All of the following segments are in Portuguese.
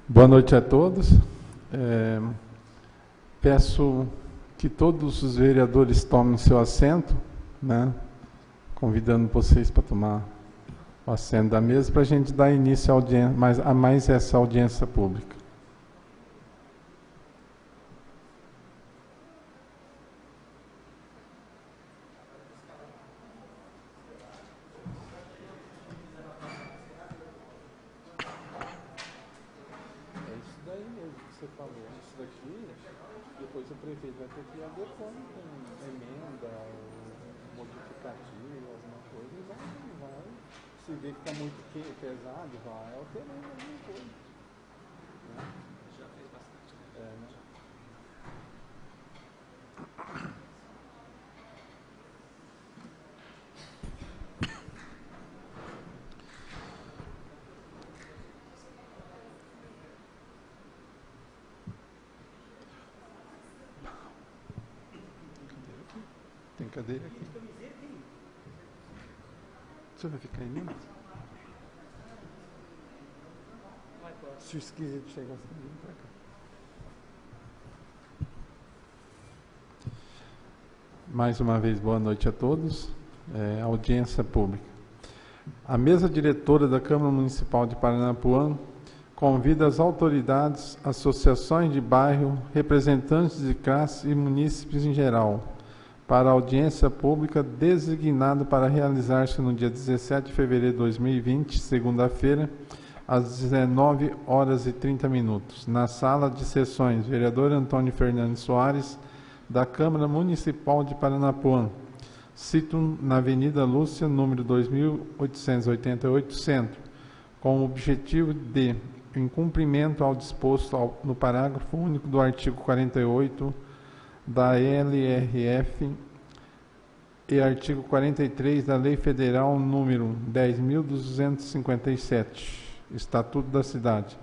Boa noite a todos. Peço que todos os vereadores tomem seu assento, né? Convidando vocês para tomar o assento da mesa para a gente dar início a mais essa audiência pública. Você falou isso daqui, depois o prefeito vai ter que adequar com emenda, modificativo, alguma coisa, e vai, se ver que está muito pesado, vai alterando alguma coisa. Né? Já fez bastante. Né? Tem cadeira aqui. Você vai ficar em mim? Se esquisito chegar assim, vem pra cá. Mais uma vez, boa noite a todos. Audiência pública. A mesa diretora da Câmara Municipal de Paranapuã convida as autoridades, associações de bairro, representantes de classe e munícipes em geral, para a audiência pública designada para realizar-se no dia 17 de fevereiro de 2020, segunda-feira, às 19h30, na sala de sessões Vereador Antônio Fernandes Soares, da Câmara Municipal de Paranapuã, situado na Avenida Lúcia, número 2888, Centro, com o objetivo de, em cumprimento ao disposto no parágrafo único do artigo 48 da LRF e artigo 43 da Lei Federal número 10.257, Estatuto da Cidade,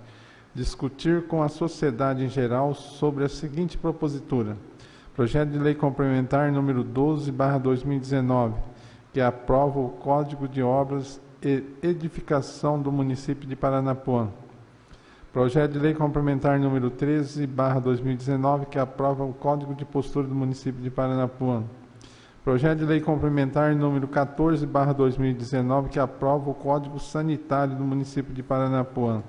discutir com a sociedade em geral sobre a seguinte propositura: projeto de lei complementar número 12/2019, que aprova o Código de Obras e Edificação do município de Paranapuã. Projeto de lei complementar número 13/2019, que aprova o Código de Postura do município de Paranapuã. Projeto de lei complementar número 14/2019, que aprova o Código Sanitário do município de Paranapuã.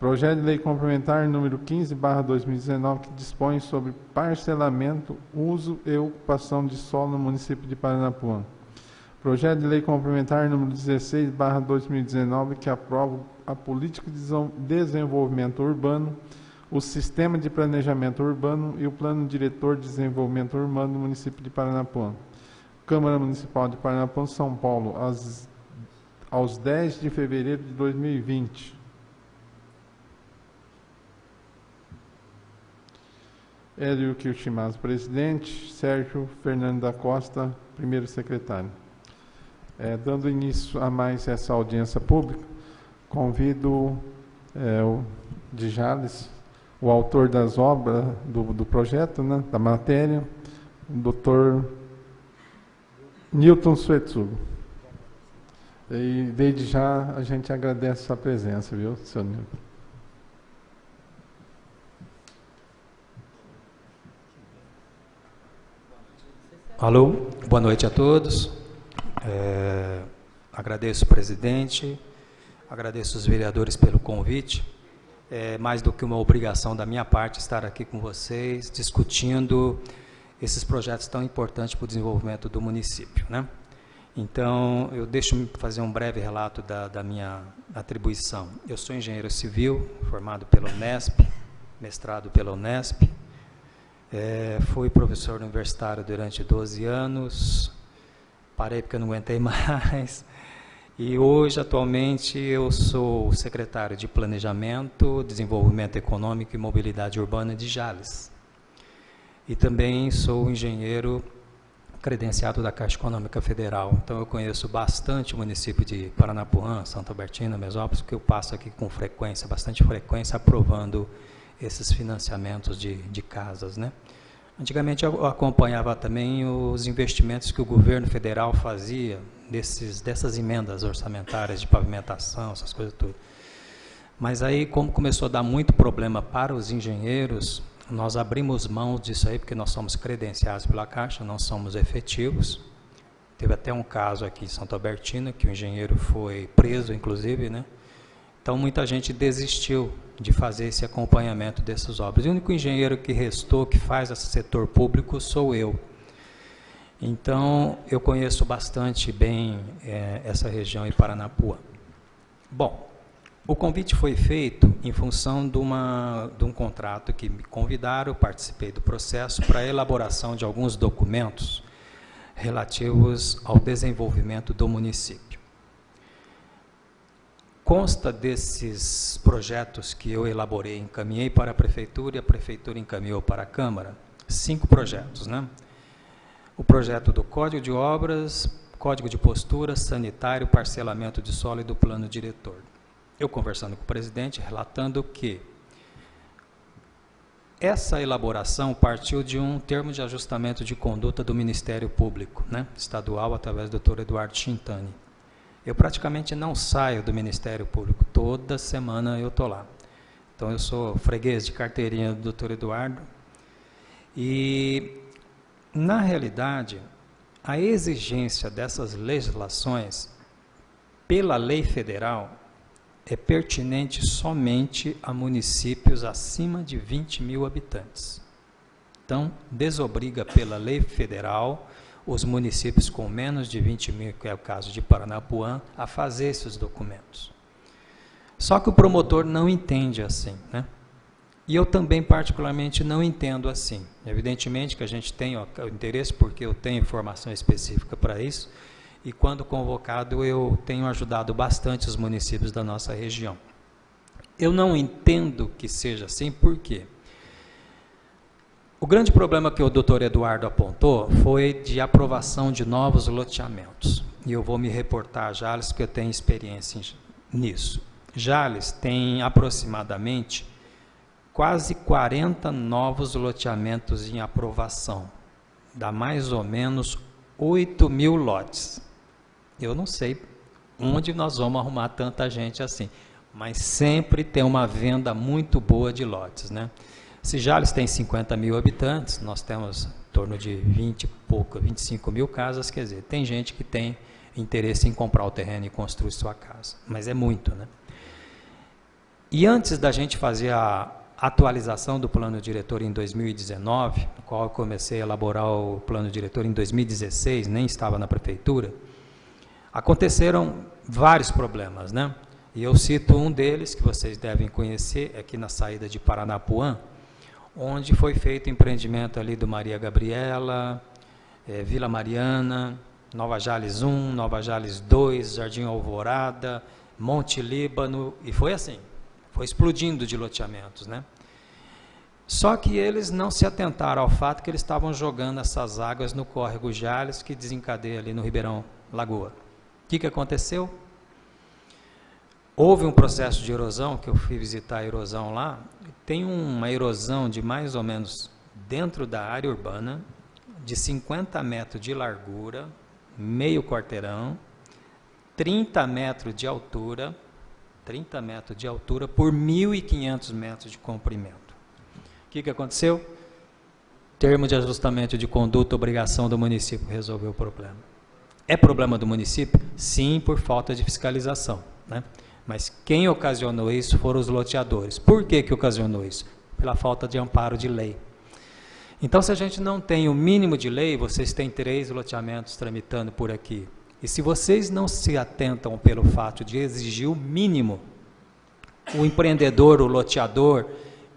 Projeto de lei complementar número 15/2019, que dispõe sobre parcelamento, uso e ocupação de solo no município de Paranapuã. Projeto de lei complementar número 16/2019, que aprova a política de desenvolvimento urbano, o sistema de planejamento urbano e o plano diretor de desenvolvimento urbano do município de Paranapuã. Câmara Municipal de Paranapuã, São Paulo, aos 10 de fevereiro de 2020. Hélio Kirchmaz, presidente. Sérgio Fernando da Costa, primeiro secretário. Dando início a mais essa audiência pública, convido o de Jales, o autor das obras do projeto, né, da matéria, o doutor Newton Suetsugo. E desde já a gente agradece a sua presença, viu, senhor Newton? Alô, boa noite a todos. Agradeço o presidente, agradeço os vereadores pelo convite. É mais do que uma obrigação da minha parte estar aqui com vocês, discutindo esses projetos tão importantes para o desenvolvimento do município, né? Então, deixo-me fazer um breve relato da minha atribuição. Eu sou engenheiro civil, formado pela Unesp, mestrado pela Unesp. Fui professor universitário durante 12 anos, parei porque eu não aguentei mais, e hoje, atualmente, eu sou secretário de Planejamento, Desenvolvimento Econômico e Mobilidade Urbana de Jales. E também sou engenheiro credenciado da Caixa Econômica Federal. Então, eu conheço bastante o município de Paranapuã, Santa Albertina, Mesópolis, porque eu passo aqui com frequência, bastante frequência, aprovando esses financiamentos de casas, né? Antigamente eu acompanhava também os investimentos que o governo federal fazia dessas emendas orçamentárias de pavimentação, essas coisas tudo. Mas aí, como começou a dar muito problema para os engenheiros, nós abrimos mão disso aí, porque nós somos credenciados pela Caixa, não somos efetivos. Teve até um caso aqui em Santo Albertina, que o engenheiro foi preso, inclusive, né? Então, muita gente desistiu de fazer esse acompanhamento dessas obras. O único engenheiro que restou, que faz esse setor público, sou eu. Então, eu conheço bastante bem essa região em Paranapuã. Bom, o convite foi feito em função de um contrato que me convidaram, eu participei do processo para a elaboração de alguns documentos relativos ao desenvolvimento do município. Consta desses projetos que eu elaborei, encaminhei para a Prefeitura e a Prefeitura encaminhou para a Câmara, 5 projetos, né? O projeto do Código de Obras, Código de Postura, Sanitário, Parcelamento de Solo e do Plano Diretor. Eu conversando com o presidente, relatando que essa elaboração partiu de um termo de ajustamento de conduta do Ministério Público, né, estadual, através do Dr. Eduardo Chintani. Eu praticamente não saio do Ministério Público, toda semana eu estou lá. Então, eu sou freguês de carteirinha do Dr. Eduardo. E, na realidade, a exigência dessas legislações, pela lei federal, é pertinente somente a municípios acima de 20 mil habitantes. Então, desobriga pela lei federal os municípios com menos de 20 mil, que é o caso de Paranapuã, a fazer esses documentos. Só que o promotor não entende assim, né? E eu também, particularmente, não entendo assim. Evidentemente que a gente tem o interesse, porque eu tenho informação específica para isso, e quando convocado eu tenho ajudado bastante os municípios da nossa região. Eu não entendo que seja assim, por quê? O grande problema que o doutor Eduardo apontou foi de aprovação de novos loteamentos. E eu vou me reportar a Jales, porque eu tenho experiência nisso. Jales tem aproximadamente quase 40 novos loteamentos em aprovação. Dá mais ou menos 8 mil lotes. Eu não sei onde nós vamos arrumar tanta gente assim, mas sempre tem uma venda muito boa de lotes, né? Se Jales tem 50 mil habitantes, nós temos em torno de 25 mil casas, quer dizer, tem gente que tem interesse em comprar o terreno e construir sua casa, mas é muito, né? E antes da gente fazer a atualização do plano diretor em 2019, no qual eu comecei a elaborar o plano diretor em 2016, nem estava na prefeitura, aconteceram vários problemas, né? E eu cito um deles, que vocês devem conhecer, aqui na saída de Paranapuã, onde foi feito o empreendimento ali do Maria Gabriela, Vila Mariana, Nova Jales 1, Nova Jales 2, Jardim Alvorada, Monte Líbano, e foi assim, foi explodindo de loteamentos, né? Só que eles não se atentaram ao fato que eles estavam jogando essas águas no córrego Jales, que desencadeia ali no Ribeirão Lagoa. O que aconteceu? Houve um processo de erosão, que eu fui visitar a erosão lá, tem uma erosão de mais ou menos dentro da área urbana, de 50 metros de largura, meio quarteirão, 30 metros de altura por 1.500 metros de comprimento. O que aconteceu? Termo de ajustamento de conduta, obrigação do município resolveu o problema. É problema do município? Sim, por falta de fiscalização, né? Mas quem ocasionou isso foram os loteadores. Por que ocasionou isso? Pela falta de amparo de lei. Então, se a gente não tem o mínimo de lei, vocês têm 3 loteamentos tramitando por aqui. E se vocês não se atentam pelo fato de exigir o mínimo, o empreendedor, o loteador,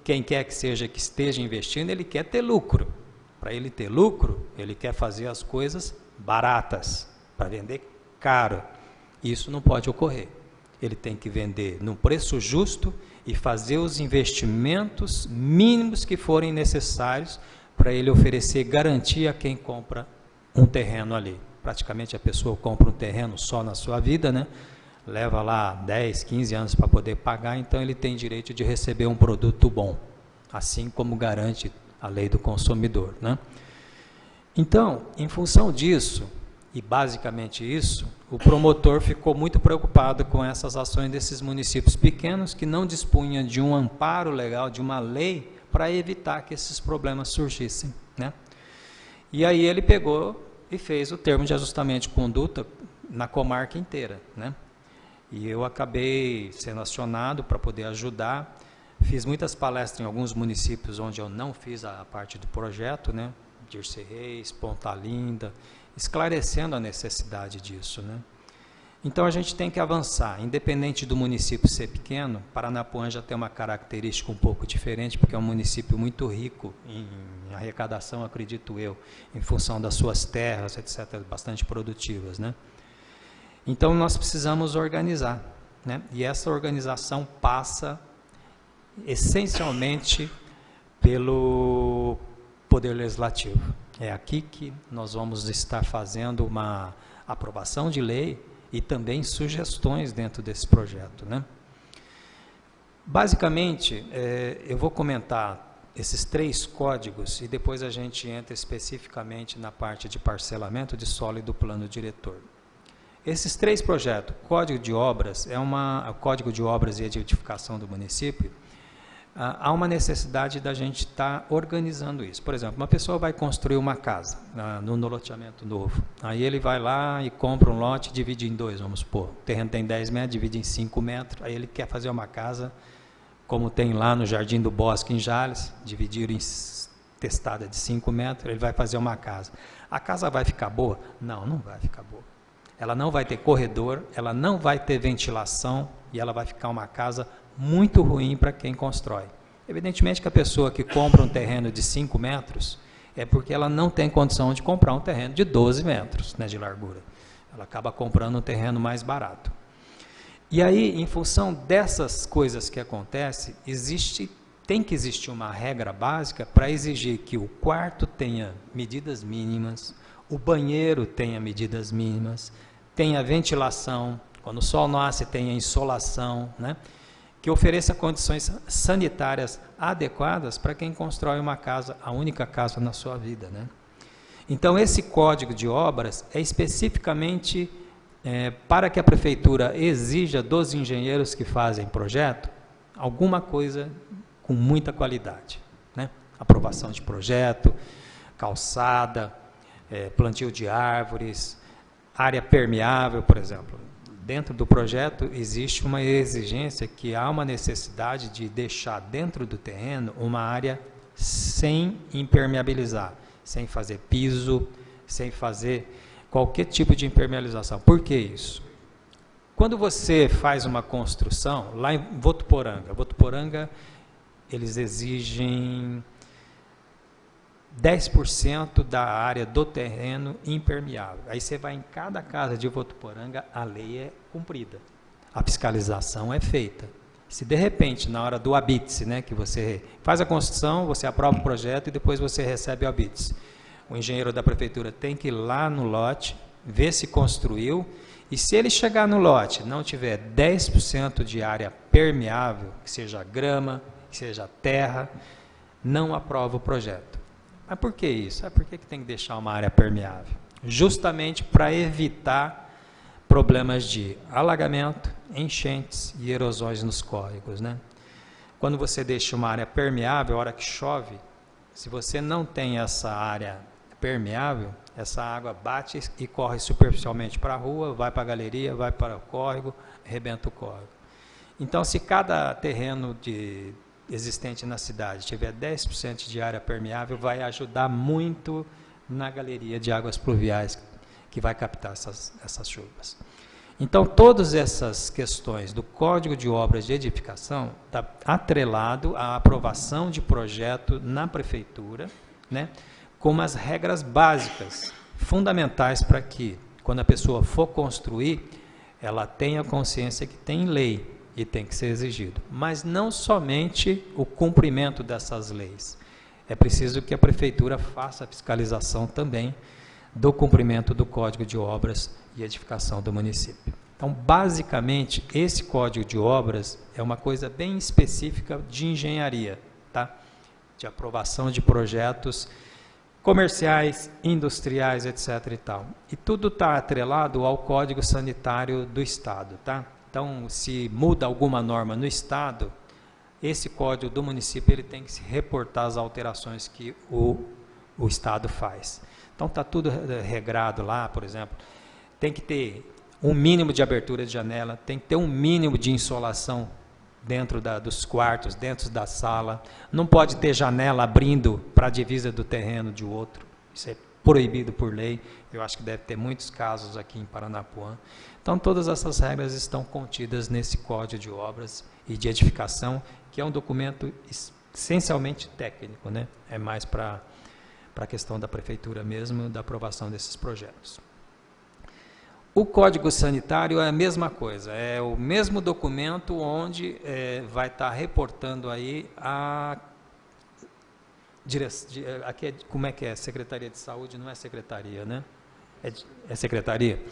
quem quer que seja que esteja investindo, ele quer ter lucro. Para ele ter lucro, ele quer fazer as coisas baratas, para vender caro. Isso não pode ocorrer. Ele tem que vender num preço justo e fazer os investimentos mínimos que forem necessários para ele oferecer garantia a quem compra um terreno ali. Praticamente a pessoa compra um terreno só na sua vida, né? Leva lá 10, 15 anos para poder pagar, então ele tem direito de receber um produto bom, assim como garante a lei do consumidor, né? Então, em função disso, e basicamente isso, o promotor ficou muito preocupado com essas ações desses municípios pequenos que não dispunham de um amparo legal, de uma lei, para evitar que esses problemas surgissem, né? E aí ele pegou e fez o termo de ajustamento de conduta na comarca inteira, né? E eu acabei sendo acionado para poder ajudar. Fiz muitas palestras em alguns municípios onde eu não fiz a parte do projeto, né? Dirceu Reis, Ponta Linda, esclarecendo a necessidade disso, né? Então a gente tem que avançar, independente do município ser pequeno. Paranapuã já tem uma característica um pouco diferente, porque é um município muito rico em arrecadação, acredito eu, em função das suas terras, etc., bastante produtivas, né? Então nós precisamos organizar, né? E essa organização passa essencialmente pelo Poder Legislativo. É aqui que nós vamos estar fazendo uma aprovação de lei e também sugestões dentro desse projeto, né? Basicamente, eu vou comentar esses 3 códigos e depois a gente entra especificamente na parte de parcelamento de solo e do plano diretor. Esses 3 projetos, Código de Obras, Código de Obras e Edificação do município, há uma necessidade da gente estar organizando isso. Por exemplo, uma pessoa vai construir uma casa no loteamento novo. Aí ele vai lá e compra um lote, divide em 2, vamos supor. O terreno tem 10 metros, divide em 5 metros. Aí ele quer fazer uma casa, como tem lá no Jardim do Bosque, em Jales, dividir em testada de 5 metros, ele vai fazer uma casa. A casa vai ficar boa? Não, não vai ficar boa. Ela não vai ter corredor, ela não vai ter ventilação e ela vai ficar uma casa muito ruim para quem constrói. Evidentemente que a pessoa que compra um terreno de 5 metros é porque ela não tem condição de comprar um terreno de 12 metros, né, de largura. Ela acaba comprando um terreno mais barato. E aí, em função dessas coisas que acontecem, tem que existir uma regra básica para exigir que o quarto tenha medidas mínimas, o banheiro tenha medidas mínimas, tenha ventilação, quando o sol nasce tenha insolação, né? Que ofereça condições sanitárias adequadas para quem constrói uma casa, a única casa na sua vida, né? Então, esse código de obras é especificamente para que a prefeitura exija dos engenheiros que fazem projeto alguma coisa com muita qualidade, né? Aprovação de projeto, calçada, plantio de árvores, área permeável, por exemplo. Dentro do projeto existe uma exigência que há uma necessidade de deixar dentro do terreno uma área sem impermeabilizar, sem fazer piso, sem fazer qualquer tipo de impermeabilização. Por que isso? Quando você faz uma construção, lá em Votuporanga eles exigem 10% da área do terreno impermeável. Aí você vai em cada casa de Votuporanga, a lei é cumprida, a fiscalização é feita. Se de repente, na hora do habite-se, né, que você faz a construção, você aprova o projeto e depois você recebe o habite-se, o engenheiro da prefeitura tem que ir lá no lote, ver se construiu, e se ele chegar no lote não tiver 10% de área permeável, que seja grama, que seja terra, não aprova o projeto. Mas por que isso? Por que tem que deixar uma área permeável? Justamente para evitar problemas de alagamento, enchentes e erosões nos córregos, né? Quando você deixa uma área permeável, a hora que chove, se você não tem essa área permeável, essa água bate e corre superficialmente para a rua, vai para a galeria, vai para o córrego, arrebenta o córrego. Então, se cada terreno existente na cidade tiver 10% de área permeável, vai ajudar muito na galeria de águas pluviais que vai captar essas chuvas. Então, todas essas questões do Código de Obras de Edificação está atrelado à aprovação de projeto na prefeitura, né, com umas regras básicas, fundamentais para que, quando a pessoa for construir, ela tenha consciência que tem lei e tem que ser exigido. Mas não somente o cumprimento dessas leis. É preciso que a prefeitura faça a fiscalização também do cumprimento do Código de Obras e Edificação do município. Então, basicamente, esse Código de Obras é uma coisa bem específica de engenharia, tá? De aprovação de projetos comerciais, industriais, etc. e tal. E tudo está atrelado ao Código Sanitário do Estado, tá? Então, se muda alguma norma no Estado, esse código do município ele tem que se reportar as alterações que o Estado faz. Então, está tudo regrado lá, por exemplo. Tem que ter um mínimo de abertura de janela, tem que ter um mínimo de insolação dentro dos quartos, dentro da sala. Não pode ter janela abrindo para a divisa do terreno de outro. Isso é proibido por lei. Eu acho que deve ter muitos casos aqui em Paranapuã. Então, todas essas regras estão contidas nesse Código de Obras e de Edificação, que é um documento essencialmente técnico, né? É mais para a questão da prefeitura mesmo, da aprovação desses projetos. O Código Sanitário é a mesma coisa, é o mesmo documento onde vai estar reportando aí aqui como é que é? Secretaria de Saúde, não é secretaria, né? É secretaria.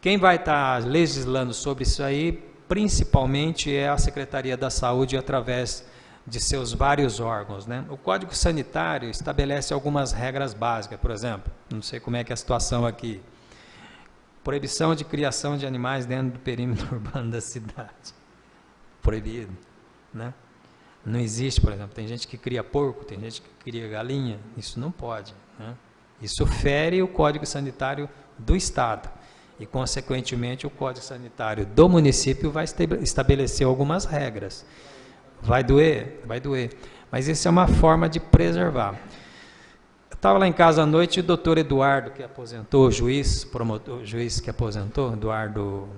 Quem vai estar legislando sobre isso aí, principalmente, é a Secretaria da Saúde através de seus vários órgãos, né? O Código Sanitário estabelece algumas regras básicas, por exemplo, não sei como é que é a situação aqui, proibição de criação de animais dentro do perímetro urbano da cidade, proibido, né? Não existe, por exemplo, tem gente que cria porco, tem gente que cria galinha, isso não pode, né? Isso fere o Código Sanitário do Estado e, consequentemente, o Código Sanitário do município vai estabelecer algumas regras. Vai doer? Vai doer. Mas isso é uma forma de preservar. Eu estava lá em casa à noite e o doutor Eduardo, que aposentou, juiz que aposentou, Eduardo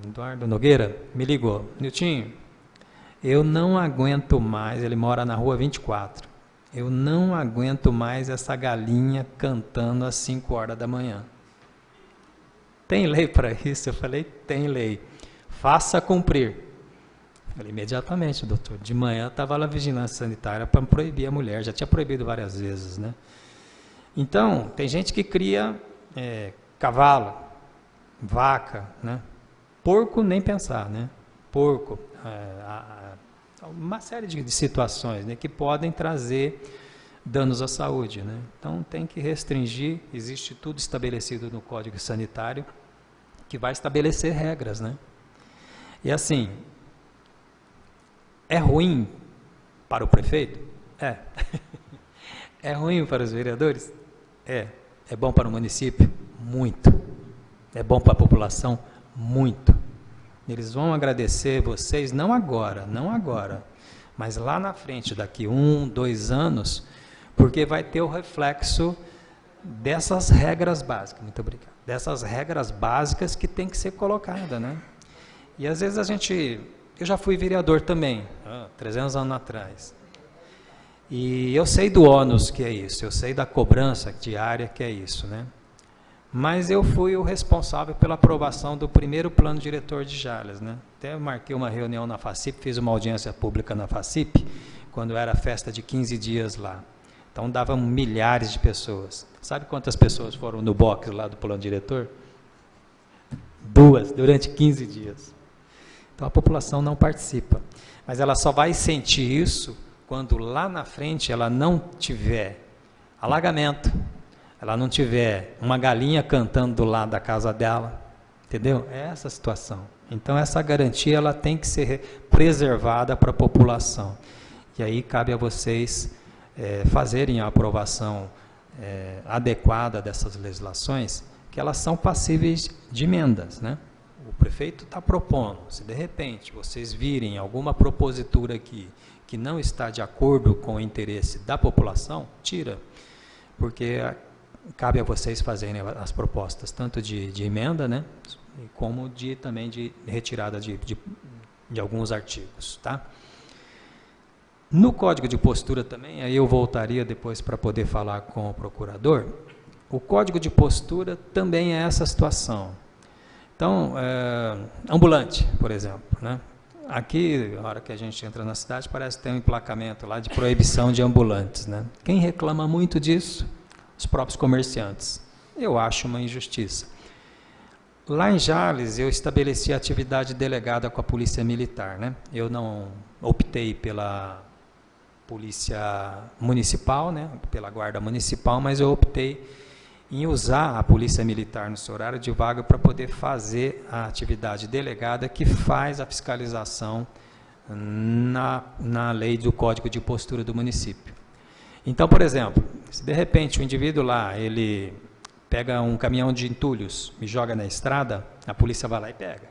Nogueira, me ligou. Niltinho, eu não aguento mais, ele mora na rua 24, eu não aguento mais essa galinha cantando às 5 horas da manhã. Tem lei para isso? Eu falei, tem lei. Faça cumprir. Falei, imediatamente, doutor. De manhã estava lá a vigilância sanitária para proibir a mulher, já tinha proibido várias vezes, né? Então, tem gente que cria cavalo, vaca, né? Porco, nem pensar, né? Porco, uma série de situações, né, que podem trazer danos à saúde, né? Então, tem que restringir, existe tudo estabelecido no Código Sanitário, que vai estabelecer regras, né? E assim, é ruim para o prefeito? É. É ruim para os vereadores? É. É bom para o município? Muito. É bom para a população? Muito. Eles vão agradecer vocês, não agora, mas lá na frente, daqui 1, 2 anos, porque vai ter o reflexo dessas regras básicas, muito obrigado, dessas regras básicas que tem que ser colocada, né? E às vezes eu já fui vereador também, 300 anos atrás, e eu sei do ônus que é isso, eu sei da cobrança diária que é isso, né? Mas eu fui o responsável pela aprovação do primeiro plano diretor de Jales, né? Até marquei uma reunião na FACIP, fiz uma audiência pública na FACIP, quando era a festa de 15 dias lá. Então, davam milhares de pessoas. Sabe quantas pessoas foram no box lá do plano diretor? 2, durante 15 dias. Então, a população não participa. Mas ela só vai sentir isso quando lá na frente ela não tiver alagamento, ela não tiver uma galinha cantando do lado da casa dela, entendeu? É essa a situação. Então, essa garantia ela tem que ser preservada para a população. E aí cabe a vocês fazerem a aprovação adequada dessas legislações, que elas são passíveis de emendas, né? O prefeito está propondo, se de repente vocês virem alguma propositura aqui que não está de acordo com o interesse da população, tira, porque cabe a vocês fazerem as propostas, tanto de emenda, né, como também de retirada de alguns artigos, tá? No Código de Postura também, aí eu voltaria depois para poder falar com o procurador, o Código de Postura também é essa situação. Então, ambulante, por exemplo, né? Aqui, na hora que a gente entra na cidade, parece ter um emplacamento lá de proibição de ambulantes, né? Quem reclama muito disso? Os próprios comerciantes. Eu acho uma injustiça. Lá em Jales, eu estabeleci a atividade delegada com a Polícia Militar, né? Eu não optei pela polícia municipal, né, pela guarda municipal, mas eu optei em usar a polícia militar no seu horário de vaga para poder fazer a atividade delegada que faz a fiscalização na lei do Código de Postura do município. Então, por exemplo, se de repente o indivíduo lá, ele pega um caminhão de entulhos e joga na estrada, a polícia vai lá e pega,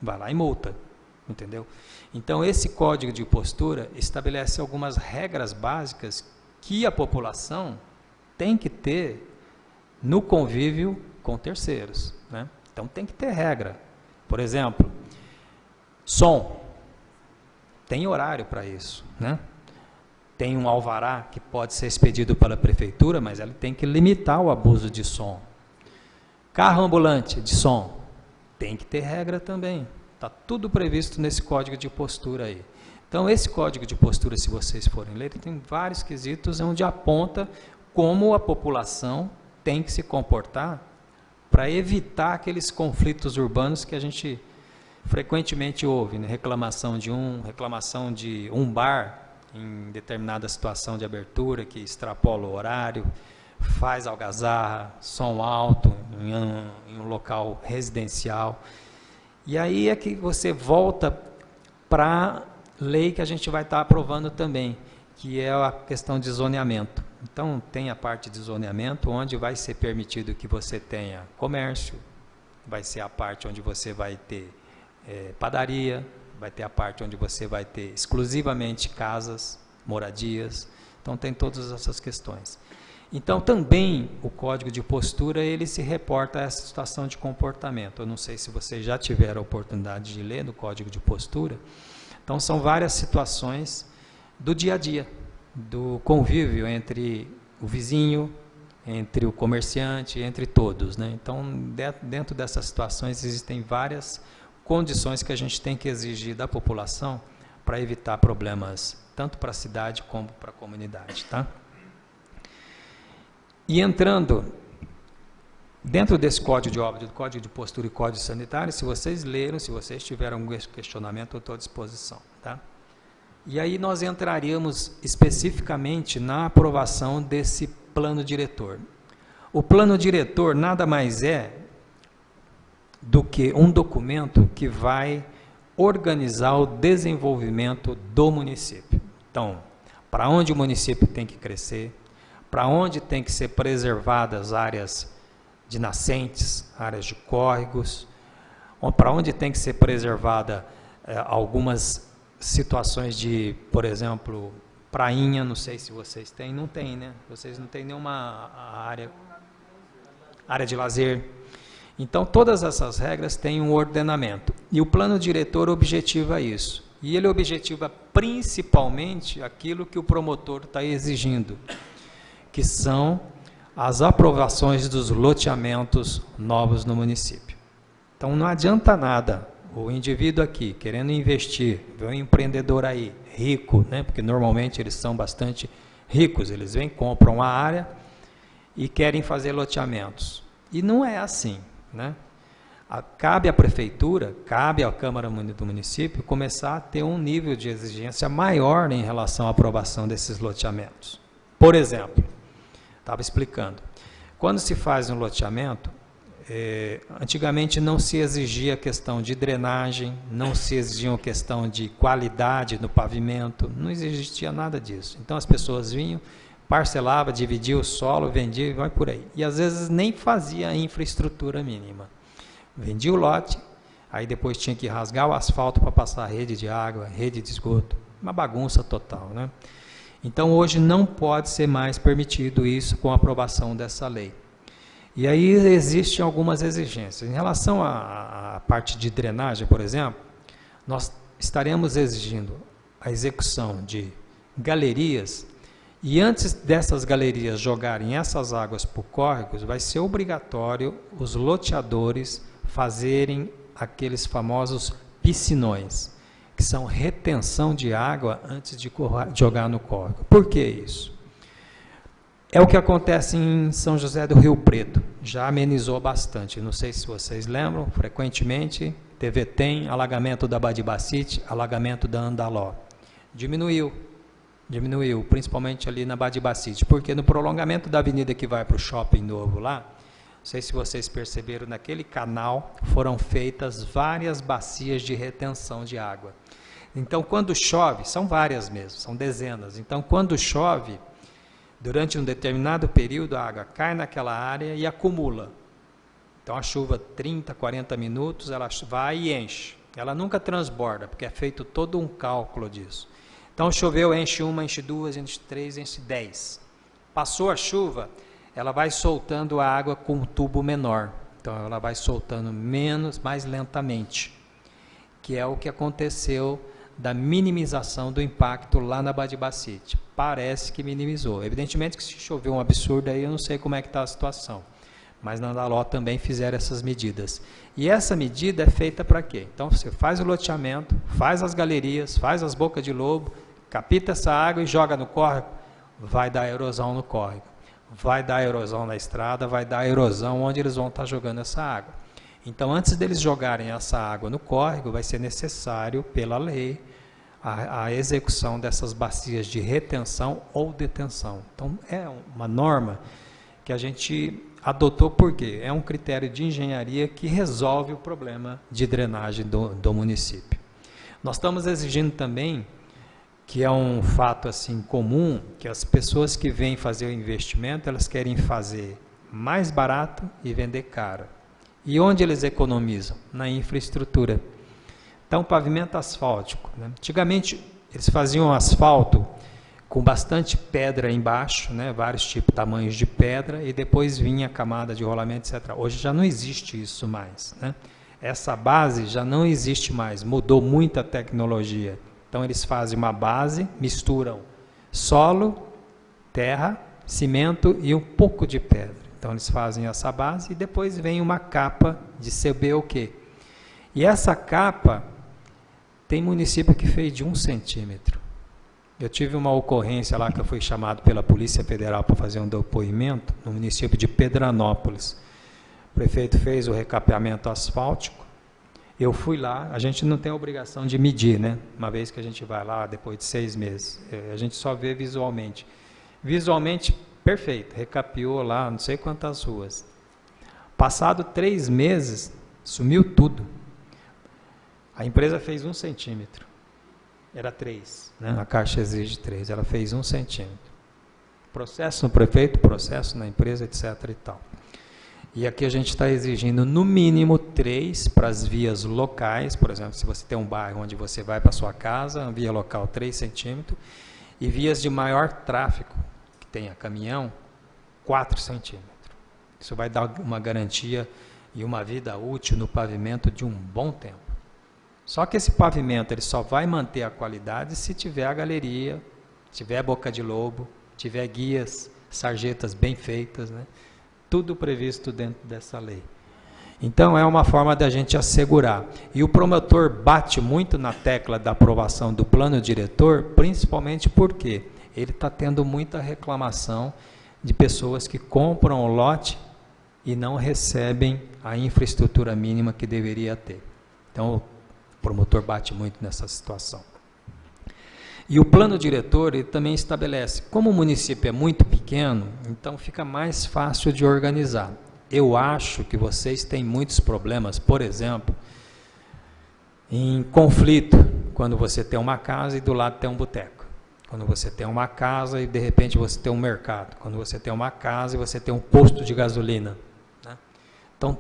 vai lá e multa, entendeu? Então, esse Código de Postura estabelece algumas regras básicas que a população tem que ter no convívio com terceiros, né? Então, tem que ter regra. Por exemplo, som. Tem horário para isso, né? Tem um alvará que pode ser expedido pela prefeitura, mas ela tem que limitar o abuso de som. Carro ambulante de som, tem que ter regra também. Está tudo previsto nesse Código de Postura aí. Então, esse Código de Postura, se vocês forem ler, tem vários quesitos onde aponta como a população tem que se comportar para evitar aqueles conflitos urbanos que a gente frequentemente ouve, né? Reclamação de um bar em determinada situação de abertura que extrapola o horário, faz algazarra, som alto em um local residencial. E aí é que você volta para a lei que a gente vai estar aprovando também, que é a questão de zoneamento. Então, tem a parte de zoneamento, onde vai ser permitido que você tenha comércio, vai ser a parte onde você vai ter padaria, vai ter a parte onde você vai ter exclusivamente casas, moradias. Então, tem todas essas questões. Então, também o Código de Postura, ele se reporta a essa situação de comportamento. Eu não sei se vocês já tiveram a oportunidade de ler no Código de Postura. Então, são várias situações do dia a dia, do convívio entre o vizinho, entre o comerciante, entre todos, né? Então, dentro dessas situações, existem várias condições que a gente tem que exigir da população para evitar problemas, tanto para a cidade como para a comunidade, tá? E entrando dentro desse Código de Obras, do Código de Postura e Código Sanitário, se vocês leram, se vocês tiveram algum questionamento, eu estou à disposição, tá? E aí nós entraríamos especificamente na aprovação desse plano diretor. O plano diretor nada mais é do que um documento que vai organizar o desenvolvimento do município. Então, para onde o município tem que crescer, para onde tem que ser preservadas áreas de nascentes, áreas de córregos, para onde tem que ser preservada algumas situações de, por exemplo, prainha, não sei se vocês têm, não tem, né? Vocês não têm nenhuma área de lazer. Então, todas essas regras têm um ordenamento. E o plano diretor objetiva isso. E ele objetiva principalmente aquilo que o promotor está exigindo, que são as aprovações dos loteamentos novos no município. Então, não adianta nada o indivíduo aqui querendo investir, vê um empreendedor aí, rico, né, porque normalmente eles são bastante ricos, eles vêm, compram a área e querem fazer loteamentos. E não é assim, né? Cabe à prefeitura, cabe à Câmara do município começar a ter um nível de exigência maior em relação à aprovação desses loteamentos. Por exemplo, estava explicando, quando se faz um loteamento, antigamente não se exigia a questão de drenagem, não se exigia a questão de qualidade no pavimento, não existia nada disso. Então as pessoas vinham, parcelavam, dividiam o solo, vendiam e vai por aí. E às vezes nem fazia a infraestrutura mínima. Vendia o lote, aí depois tinha que rasgar o asfalto para passar a rede de água, rede de esgoto, uma bagunça total, né? Então hoje não pode ser mais permitido isso com a aprovação dessa lei. E aí existem algumas exigências. Em relação à parte de drenagem, por exemplo, nós estaremos exigindo a execução de galerias, e antes dessas galerias jogarem essas águas por córregos, vai ser obrigatório os loteadores fazerem aqueles famosos piscinões, que são retenção de água antes de jogar no córrego. Por que isso? É o que acontece em São José do Rio Preto, já amenizou bastante, não sei se vocês lembram, frequentemente, TV tem alagamento da Badibacite, alagamento da Andaló. Diminuiu, Diminuiu, principalmente ali na Badibacite, porque no prolongamento da avenida que vai para o shopping novo lá, não sei se vocês perceberam, naquele canal foram feitas várias bacias de retenção de água. Então, quando chove, são várias mesmo, são dezenas. Então, quando chove, durante um determinado período, a água cai naquela área e acumula. Então, a chuva, 30, 40 minutos, ela vai e enche. Ela nunca transborda, porque é feito todo um cálculo disso. Então, choveu, enche uma, enche duas, enche três, enche 10. Passou a chuva, ela vai soltando a água com um tubo menor. Então, ela vai soltando mais lentamente, que é o que aconteceu da minimização do impacto lá na Badibacite. Parece que minimizou. Evidentemente que se choveu um absurdo aí, eu não sei como é que está a situação. Mas na Andaló também fizeram essas medidas. E essa medida é feita para quê? Então você faz o loteamento, faz as galerias, faz as bocas de lobo, capta essa água e joga no córrego, vai dar erosão no córrego. Vai dar erosão na estrada, vai dar erosão onde eles vão estar jogando essa água. Então, antes deles jogarem essa água no córrego, vai ser necessário, pela lei, a execução dessas bacias de retenção ou detenção. Então, é uma norma que a gente adotou porque é um critério de engenharia que resolve o problema de drenagem do município. Nós estamos exigindo também, que é um fato assim comum, que as pessoas que vêm fazer o investimento, elas querem fazer mais barato e vender caro. E onde eles economizam? Na infraestrutura. Então, pavimento asfáltico, né? Antigamente, eles faziam asfalto com bastante pedra embaixo, né? Vários tipos, tamanhos de pedra, e depois vinha a camada de rolamento, etc. Hoje já não existe isso mais, né? Essa base já não existe mais, mudou muito a tecnologia. Então, eles fazem uma base, misturam solo, terra, cimento e um pouco de pedra. Então, eles fazem essa base e depois vem uma capa de CBOQ. E essa capa, tem município que fez de 1 centímetro. Eu tive uma ocorrência lá que eu fui chamado pela Polícia Federal para fazer um depoimento no município de Pedranópolis. O prefeito fez o recapeamento asfáltico. Eu fui lá, a gente não tem a obrigação de medir, né? Uma vez que a gente vai lá depois de 6 meses. A gente só vê visualmente. Visualmente, perfeito, recapeou lá não sei quantas ruas. Passado 3 meses, sumiu tudo. A empresa fez 1 centímetro. Era 3, né? A Caixa exige 3, ela fez 1 centímetro. Processo no prefeito, processo na empresa, etc. e tal. E aqui a gente está exigindo no mínimo 3 para as vias locais, por exemplo, se você tem um bairro onde você vai para a sua casa, a via local 3 centímetros, e vias de maior tráfego, que tenha caminhão, 4 centímetros. Isso vai dar uma garantia e uma vida útil no pavimento de um bom tempo. Só que esse pavimento ele só vai manter a qualidade se tiver a galeria, tiver boca de lobo, tiver guias, sarjetas bem feitas, né? Tudo previsto dentro dessa lei. Então, é uma forma da gente assegurar. E o promotor bate muito na tecla da aprovação do plano diretor, principalmente porque ele está tendo muita reclamação de pessoas que compram o lote e não recebem a infraestrutura mínima que deveria ter. Então, o promotor bate muito nessa situação. E o plano diretor ele também estabelece, como o município é muito pequeno, então fica mais fácil de organizar. Eu acho que vocês têm muitos problemas, por exemplo, em conflito, quando você tem uma casa e do lado tem um boteco. Quando você tem uma casa e de repente você tem um mercado. Quando você tem uma casa e você tem um posto de gasolina. Né? Então,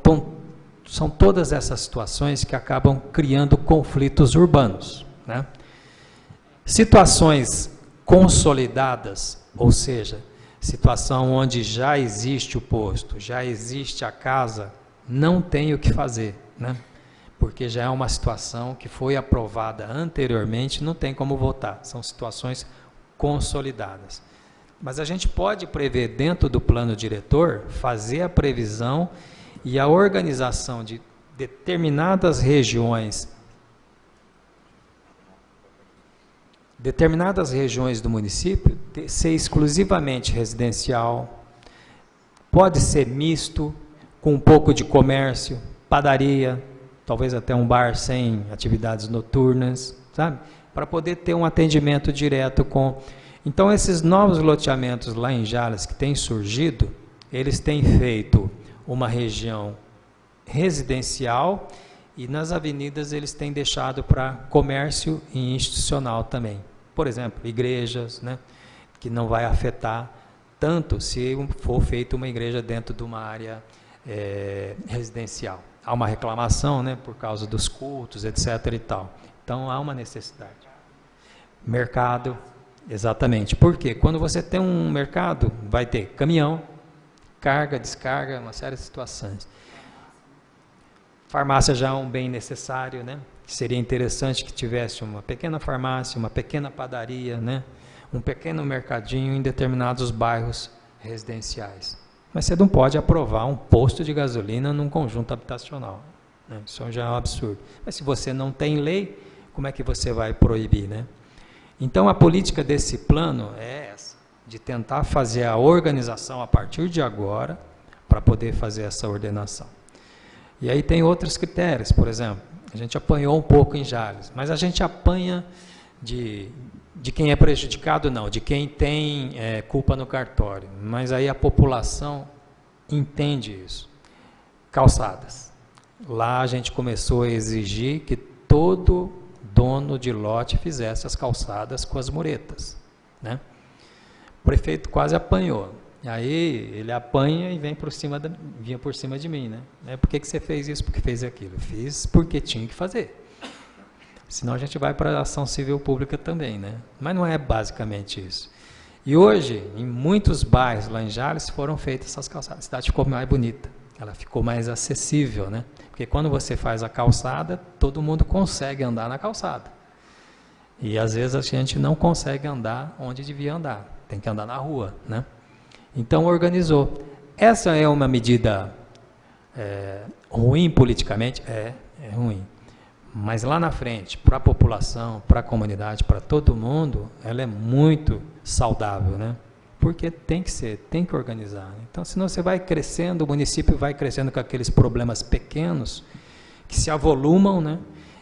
são todas essas situações que acabam criando conflitos urbanos. Né? Situações consolidadas, ou seja, situação onde já existe o posto, já existe a casa, não tem o que fazer, né? Porque já é uma situação que foi aprovada anteriormente, não tem como voltar, são situações consolidadas. Mas a gente pode prever dentro do plano diretor, fazer a previsão e a organização de determinadas regiões do município ser exclusivamente residencial, pode ser misto, com um pouco de comércio, padaria, talvez até um bar sem atividades noturnas, sabe? Para poder ter um atendimento direto com... Então, esses novos loteamentos lá em Jales que têm surgido, eles têm feito uma região residencial e nas avenidas eles têm deixado para comércio e institucional também. Por exemplo, igrejas, né, que não vai afetar tanto se for feita uma igreja dentro de uma área residencial. Há uma reclamação, né, por causa dos cultos, etc. e tal. Então, há uma necessidade. Mercado, exatamente. Por quê? Quando você tem um mercado, vai ter caminhão, carga, descarga, uma série de situações. Farmácia já é um bem necessário, né? Seria interessante que tivesse uma pequena farmácia, uma pequena padaria, né? Um pequeno mercadinho em determinados bairros residenciais. Mas você não pode aprovar um posto de gasolina num conjunto habitacional, né? Isso já é um absurdo. Mas se você não tem lei, como é que você vai proibir, né? Então a política desse plano é essa, de tentar fazer a organização a partir de agora, para poder fazer essa ordenação. E aí tem outros critérios, por exemplo, a gente apanhou um pouco em Jales, mas a gente apanha de quem é prejudicado, não, de quem tem culpa no cartório, mas aí a população entende isso. Calçadas. Lá a gente começou a exigir que todo dono de lote fizesse as calçadas com as muretas, né? O prefeito quase apanhou. Aí ele apanha e vinha por cima de mim, né? Por que você fez isso? Porque fez aquilo. Eu fiz porque tinha que fazer. Senão a gente vai para a ação civil pública também, né? Mas não é basicamente isso. E hoje, em muitos bairros lá em Jales, foram feitas essas calçadas. A cidade ficou mais bonita, ela ficou mais acessível, né? Porque quando você faz a calçada, todo mundo consegue andar na calçada. E às vezes a gente não consegue andar onde devia andar, tem que andar na rua, né? Então organizou. Essa é uma medida ruim politicamente? É ruim. Mas lá na frente, para a população, para a comunidade, para todo mundo, ela é muito saudável, né? Porque tem que ser, tem que organizar. Então, senão você vai crescendo, o município vai crescendo com aqueles problemas pequenos, que se avolumam, né?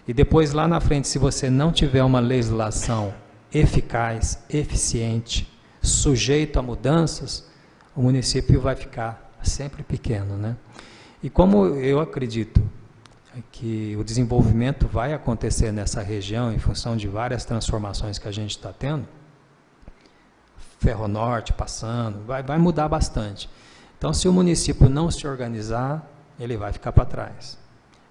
E depois, lá na frente, se você não tiver uma legislação eficaz, eficiente, sujeito a mudanças, o município vai ficar sempre pequeno, né? E como eu acredito que o desenvolvimento vai acontecer nessa região em função de várias transformações que a gente está tendo, Ferronorte passando, vai mudar bastante. Então, se o município não se organizar, ele vai ficar para trás.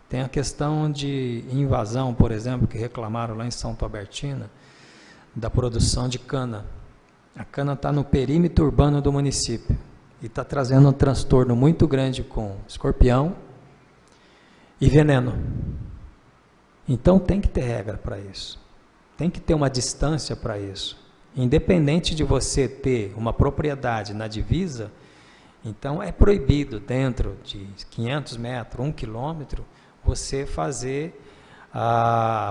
Tem a questão de invasão, por exemplo, que reclamaram lá em São Albertina, da produção de cana. A cana está no perímetro urbano do município e está trazendo um transtorno muito grande com escorpião e veneno. Então tem que ter regra para isso, tem que ter uma distância para isso. Independente de você ter uma propriedade na divisa, então é proibido dentro de 500 metros, 1 quilômetro, você fazer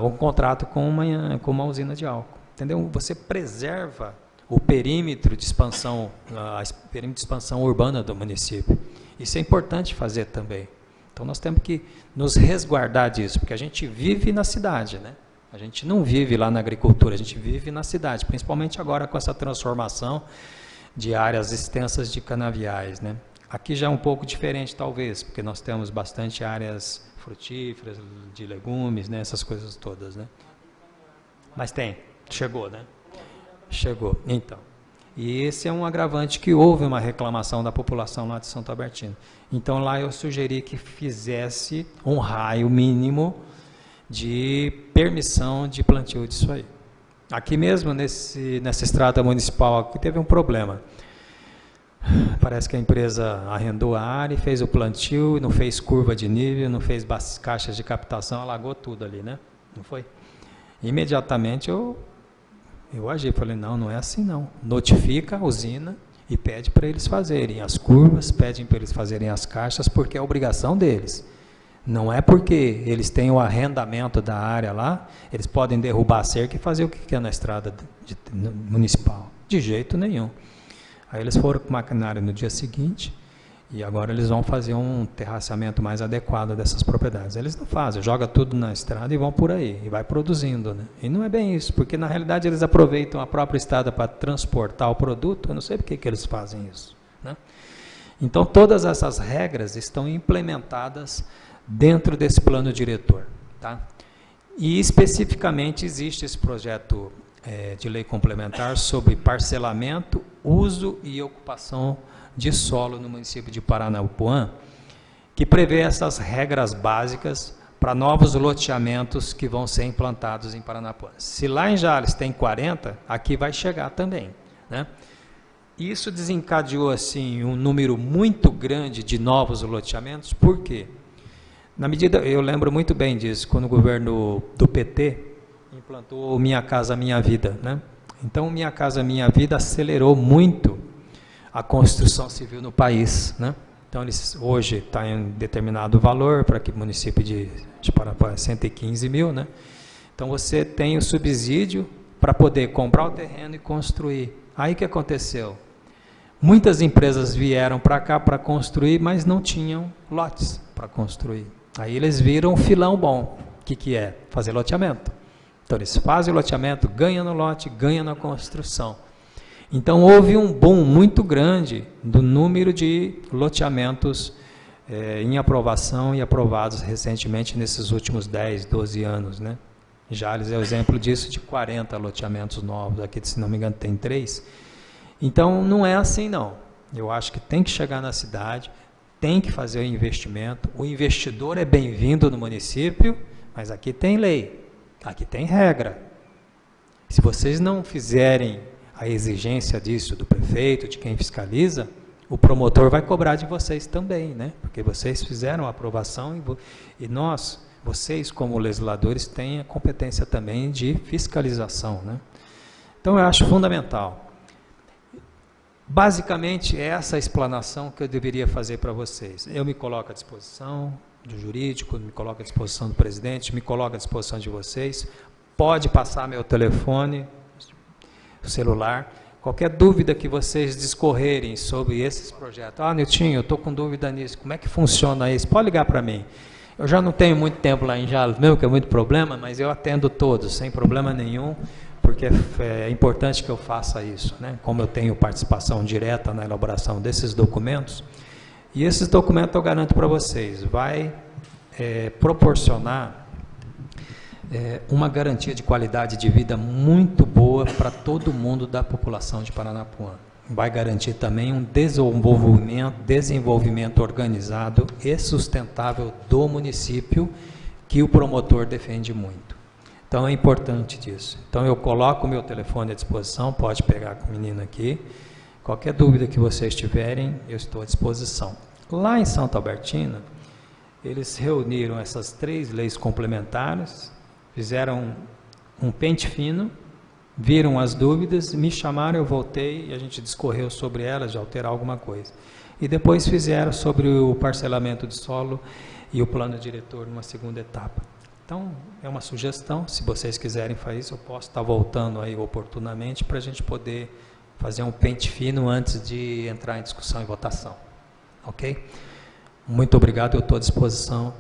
um contrato com uma usina de álcool. Entendeu? Você preserva o perímetro de expansão, urbana do município. Isso é importante fazer também. Então nós temos que nos resguardar disso, porque a gente vive na cidade, né? A gente não vive lá na agricultura, a gente vive na cidade, principalmente agora com essa transformação de áreas extensas de canaviais, né? Aqui já é um pouco diferente talvez, porque nós temos bastante áreas frutíferas, de legumes, né? Essas coisas todas, né? Mas chegou, né? Chegou, então. E esse é um agravante que houve uma reclamação da população lá de São Albertina. Então lá eu sugeri que fizesse um raio mínimo de permissão de plantio disso aí. Aqui mesmo, nessa estrada municipal, aqui teve um problema. Parece que a empresa arrendou a área e fez o plantio, não fez curva de nível, não fez caixas de captação, alagou tudo ali, né? Não foi? Imediatamente eu agi, falei, não é assim não. Notifica a usina e pede para eles fazerem as curvas, pedem para eles fazerem as caixas, porque é obrigação deles. Não é porque eles têm o arrendamento da área lá, eles podem derrubar a cerca e fazer o que quer na estrada municipal. De jeito nenhum. Aí eles foram com o maquinário no dia seguinte E agora eles vão fazer um terraceamento mais adequado dessas propriedades. Eles não fazem, joga tudo na estrada e vão por aí, e vai produzindo, né? E não é bem isso, porque na realidade eles aproveitam a própria estrada para transportar o produto, eu não sei por que eles fazem isso, né? Então todas essas regras estão implementadas dentro desse plano diretor, tá? E especificamente existe esse projeto de lei complementar sobre parcelamento, uso e ocupação de solo no município de Paranapuã, que prevê essas regras básicas para novos loteamentos que vão ser implantados em Paranapuã. Se lá em Jales tem 40, aqui vai chegar também, né? Isso desencadeou assim um número muito grande de novos loteamentos. Por quê? Na medida, eu lembro muito bem disso, quando o governo do PT implantou o Minha Casa Minha Vida, né? Então, Minha Casa Minha Vida acelerou muito a construção civil no país, né? Então, eles hoje está em determinado valor, para que o município de Paranapuã, 115 mil, né? Então, você tem o subsídio para poder comprar o terreno e construir. Aí o que aconteceu? Muitas empresas vieram para cá para construir, mas não tinham lotes para construir. Aí eles viram um filão bom. O que é? Fazer loteamento. Então, eles fazem o loteamento, ganham no lote, ganham na construção. Então, houve um boom muito grande do número de loteamentos em aprovação e aprovados recentemente nesses últimos 10, 12 anos, né? Jales é o exemplo disso, de 40 loteamentos novos, aqui, se não me engano, tem 3. Então, não é assim, não. Eu acho que tem que chegar na cidade, tem que fazer o investimento, o investidor é bem-vindo no município, mas aqui tem lei, aqui tem regra. Se vocês não fizerem a exigência disso do prefeito, de quem fiscaliza, o promotor vai cobrar de vocês também, né? Porque vocês fizeram a aprovação e nós, vocês como legisladores, têm a competência também de fiscalização, né? Então, eu acho fundamental. Basicamente, é essa a explanação que eu deveria fazer para vocês. Eu me coloco à disposição do jurídico, me coloco à disposição do presidente, me coloco à disposição de vocês. Pode passar meu telefone, celular. Qualquer dúvida que vocês discorrerem sobre esses projetos. Ah, Niltinho, eu estou com dúvida nisso. Como é que funciona isso? Pode ligar para mim. Eu já não tenho muito tempo lá em Jales, mesmo que é muito problema, mas eu atendo todos, sem problema nenhum, porque é importante que eu faça isso, né? Como eu tenho participação direta na elaboração desses documentos, e esses documentos eu garanto para vocês, vai proporcionar uma garantia de qualidade de vida muito boa para todo mundo da população de Paranapuã. Vai garantir também um desenvolvimento organizado e sustentável do município, que o promotor defende muito. Então, é importante disso. Então, eu coloco o meu telefone à disposição, pode pegar com o menino aqui. Qualquer dúvida que vocês tiverem, eu estou à disposição. Lá em Santo Albertina, eles reuniram essas 3 leis complementares, fizeram um pente fino, viram as dúvidas, me chamaram, eu voltei, e a gente discorreu sobre elas, de alterar alguma coisa. E depois fizeram sobre o parcelamento de solo e o plano diretor numa segunda etapa. Então, é uma sugestão, se vocês quiserem fazer isso, eu posso estar voltando aí oportunamente para a gente poder fazer um pente fino antes de entrar em discussão e votação. Ok? Muito obrigado, eu estou à disposição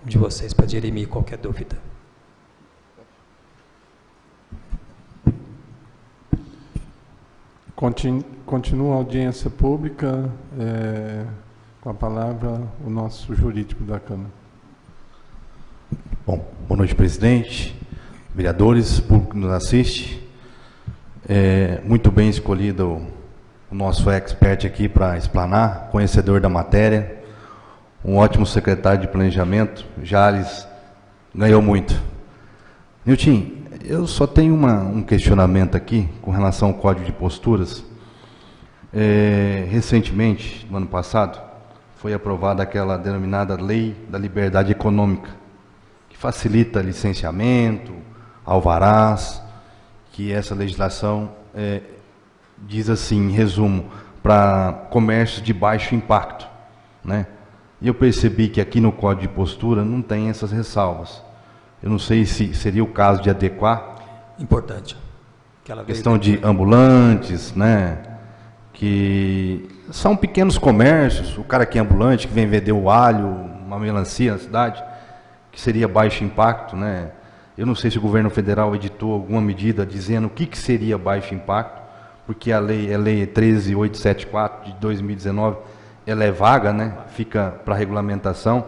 de vocês para dirimir qualquer dúvida. Continua a audiência pública, com a palavra o nosso jurídico da Câmara. Bom, boa noite, presidente, vereadores, público que nos assiste. Muito bem escolhido o nosso expert aqui para explanar, conhecedor da matéria, um ótimo secretário de planejamento. Jales ganhou muito. Nilton, eu só tenho um questionamento aqui com relação ao Código de Posturas. Recentemente, no ano passado, foi aprovada aquela denominada Lei da Liberdade Econômica, que facilita licenciamento, alvarás, que essa legislação diz assim, em resumo, para comércio de baixo impacto, né? E eu percebi que aqui no Código de Postura não tem essas ressalvas. Eu não sei se seria o caso de adequar. Importante. Questão de ambulantes, né? Que são pequenos comércios, o cara que é ambulante, que vem vender o alho, uma melancia na cidade, que seria baixo impacto, né? Eu não sei se o governo federal editou alguma medida dizendo o que seria baixo impacto, porque a lei 13.874 de 2019, ela é vaga, né? Fica para regulamentação.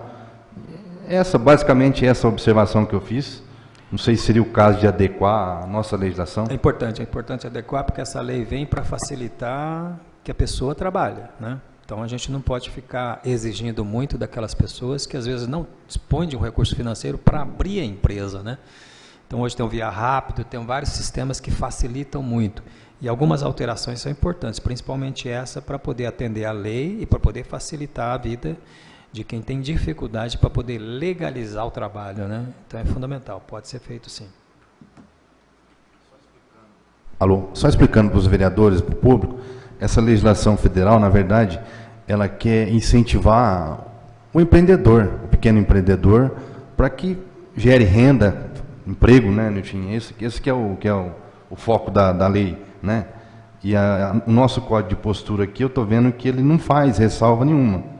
Basicamente essa observação que eu fiz. Não sei se seria o caso de adequar a nossa legislação. É importante adequar, porque essa lei vem para facilitar que a pessoa trabalhe, né? Então a gente não pode ficar exigindo muito daquelas pessoas que às vezes não dispõem de um recurso financeiro para abrir a empresa, né? Então hoje tem o Via Rápido, tem vários sistemas que facilitam muito. E algumas alterações são importantes, principalmente essa para poder atender a lei e para poder facilitar a vida de quem tem dificuldade para poder legalizar o trabalho, né? Então é fundamental, pode ser feito sim. Alô, só explicando para os vereadores, para o público, essa legislação federal, na verdade, ela quer incentivar o empreendedor, o pequeno empreendedor, para que gere renda, emprego, né, Nilton? Esse que é o foco da lei, né? E o nosso código de postura aqui, eu estou vendo que ele não faz ressalva nenhuma.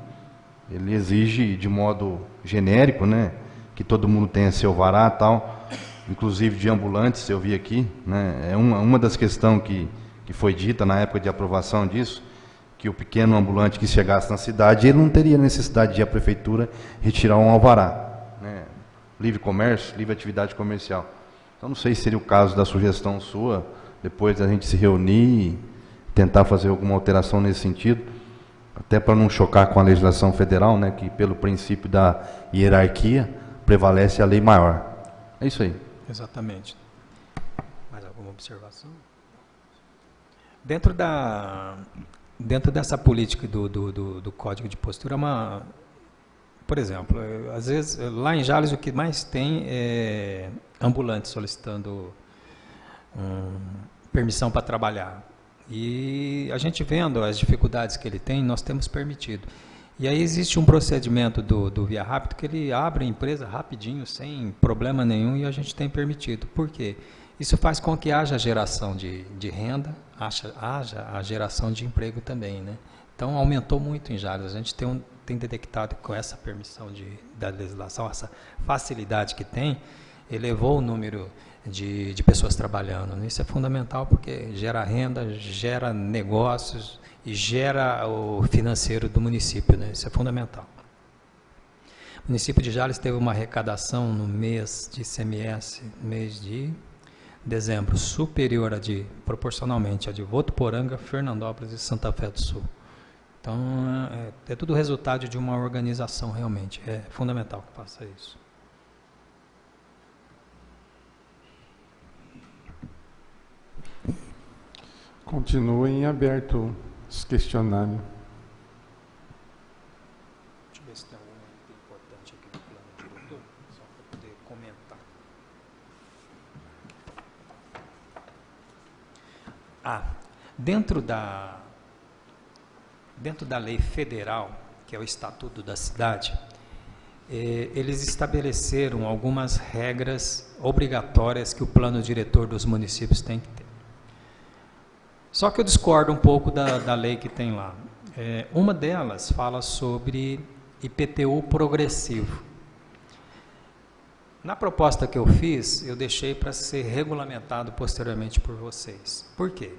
Ele exige de modo genérico, né, que todo mundo tenha seu alvará e tal, inclusive de ambulantes, eu vi aqui, né? É uma das questões que foi dita na época de aprovação disso, que o pequeno ambulante que chegasse na cidade, ele não teria necessidade de ir à prefeitura retirar um alvará, né? Livre comércio, livre atividade comercial. Então não sei se seria o caso da sugestão sua, depois da gente se reunir e tentar fazer alguma alteração nesse sentido, até para não chocar com a legislação federal, né, que pelo princípio da hierarquia prevalece a lei maior. É isso aí. Exatamente. Mais alguma observação? Dentro dessa política do Código de Postura, por exemplo, às vezes, lá em Jales o que mais tem é ambulantes solicitando permissão para trabalhar. E a gente vendo as dificuldades que ele tem, nós temos permitido. E aí existe um procedimento do Via Rápido que ele abre a empresa rapidinho, sem problema nenhum, e a gente tem permitido. Por quê? Isso faz com que haja geração de renda, haja a geração de emprego também, né? Então, aumentou muito em Jales. A gente tem detectado com essa permissão da legislação, essa facilidade que tem, elevou o número de pessoas trabalhando. Isso é fundamental porque gera renda, gera negócios e gera o financeiro do município, né? Isso é fundamental. O município de Jales teve uma arrecadação no mês de ICMS, mês de dezembro, superior proporcionalmente a de Votuporanga, Fernandópolis e Santa Fé do Sul. Então, é tudo resultado de uma organização realmente. É fundamental que faça isso. Continuem aberto os questionários. Deixa eu ver se tem alguma importante aqui do plano diretor, só para poder comentar. Dentro da lei federal, que é o Estatuto da Cidade, eles estabeleceram algumas regras obrigatórias que o plano diretor dos municípios tem que ter. Só que eu discordo um pouco da lei que tem lá. Uma delas fala sobre IPTU progressivo. Na proposta que eu fiz, eu deixei para ser regulamentado posteriormente por vocês. Por quê?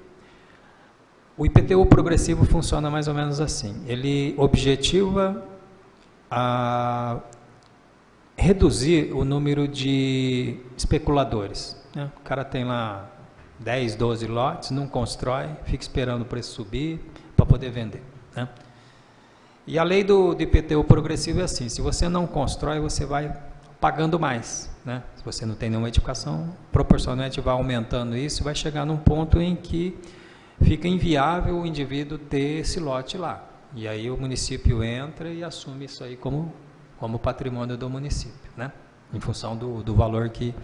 O IPTU progressivo funciona mais ou menos assim. Ele objetiva a reduzir o número de especuladores, né? O cara tem lá 10, 12 lotes, não constrói, fica esperando o preço subir para poder vender, né? E a lei do IPTU progressivo é assim: se você não constrói, você vai pagando mais, né? Se você não tem nenhuma edificação, proporcionalmente vai aumentando isso e vai chegar num ponto em que fica inviável o indivíduo ter esse lote lá. E aí o município entra e assume isso aí como patrimônio do município, né? Em função do valor que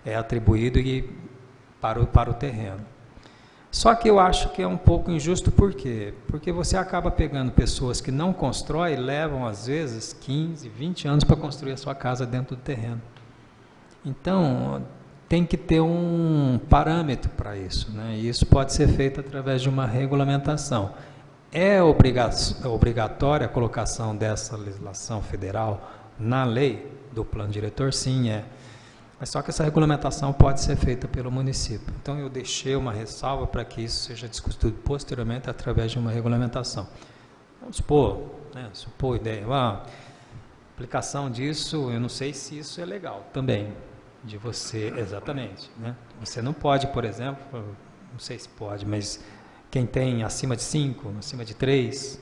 é atribuído para o terreno. Só que eu acho que é um pouco injusto, por quê? Porque você acaba pegando pessoas que não constroem e levam, às vezes, 15, 20 anos para construir a sua casa dentro do terreno. Então, tem que ter um parâmetro para isso, né? E isso pode ser feito através de uma regulamentação. É obrigatória a colocação dessa legislação federal na lei do plano diretor? Sim, é. Mas só que essa regulamentação pode ser feita pelo município. Então eu deixei uma ressalva para que isso seja discutido posteriormente através de uma regulamentação. Vamos supor ideia, aplicação disso, eu não sei se isso é legal também, de você, exatamente, né? Você não pode, por exemplo, não sei se pode, mas quem tem acima de 5, acima de 3,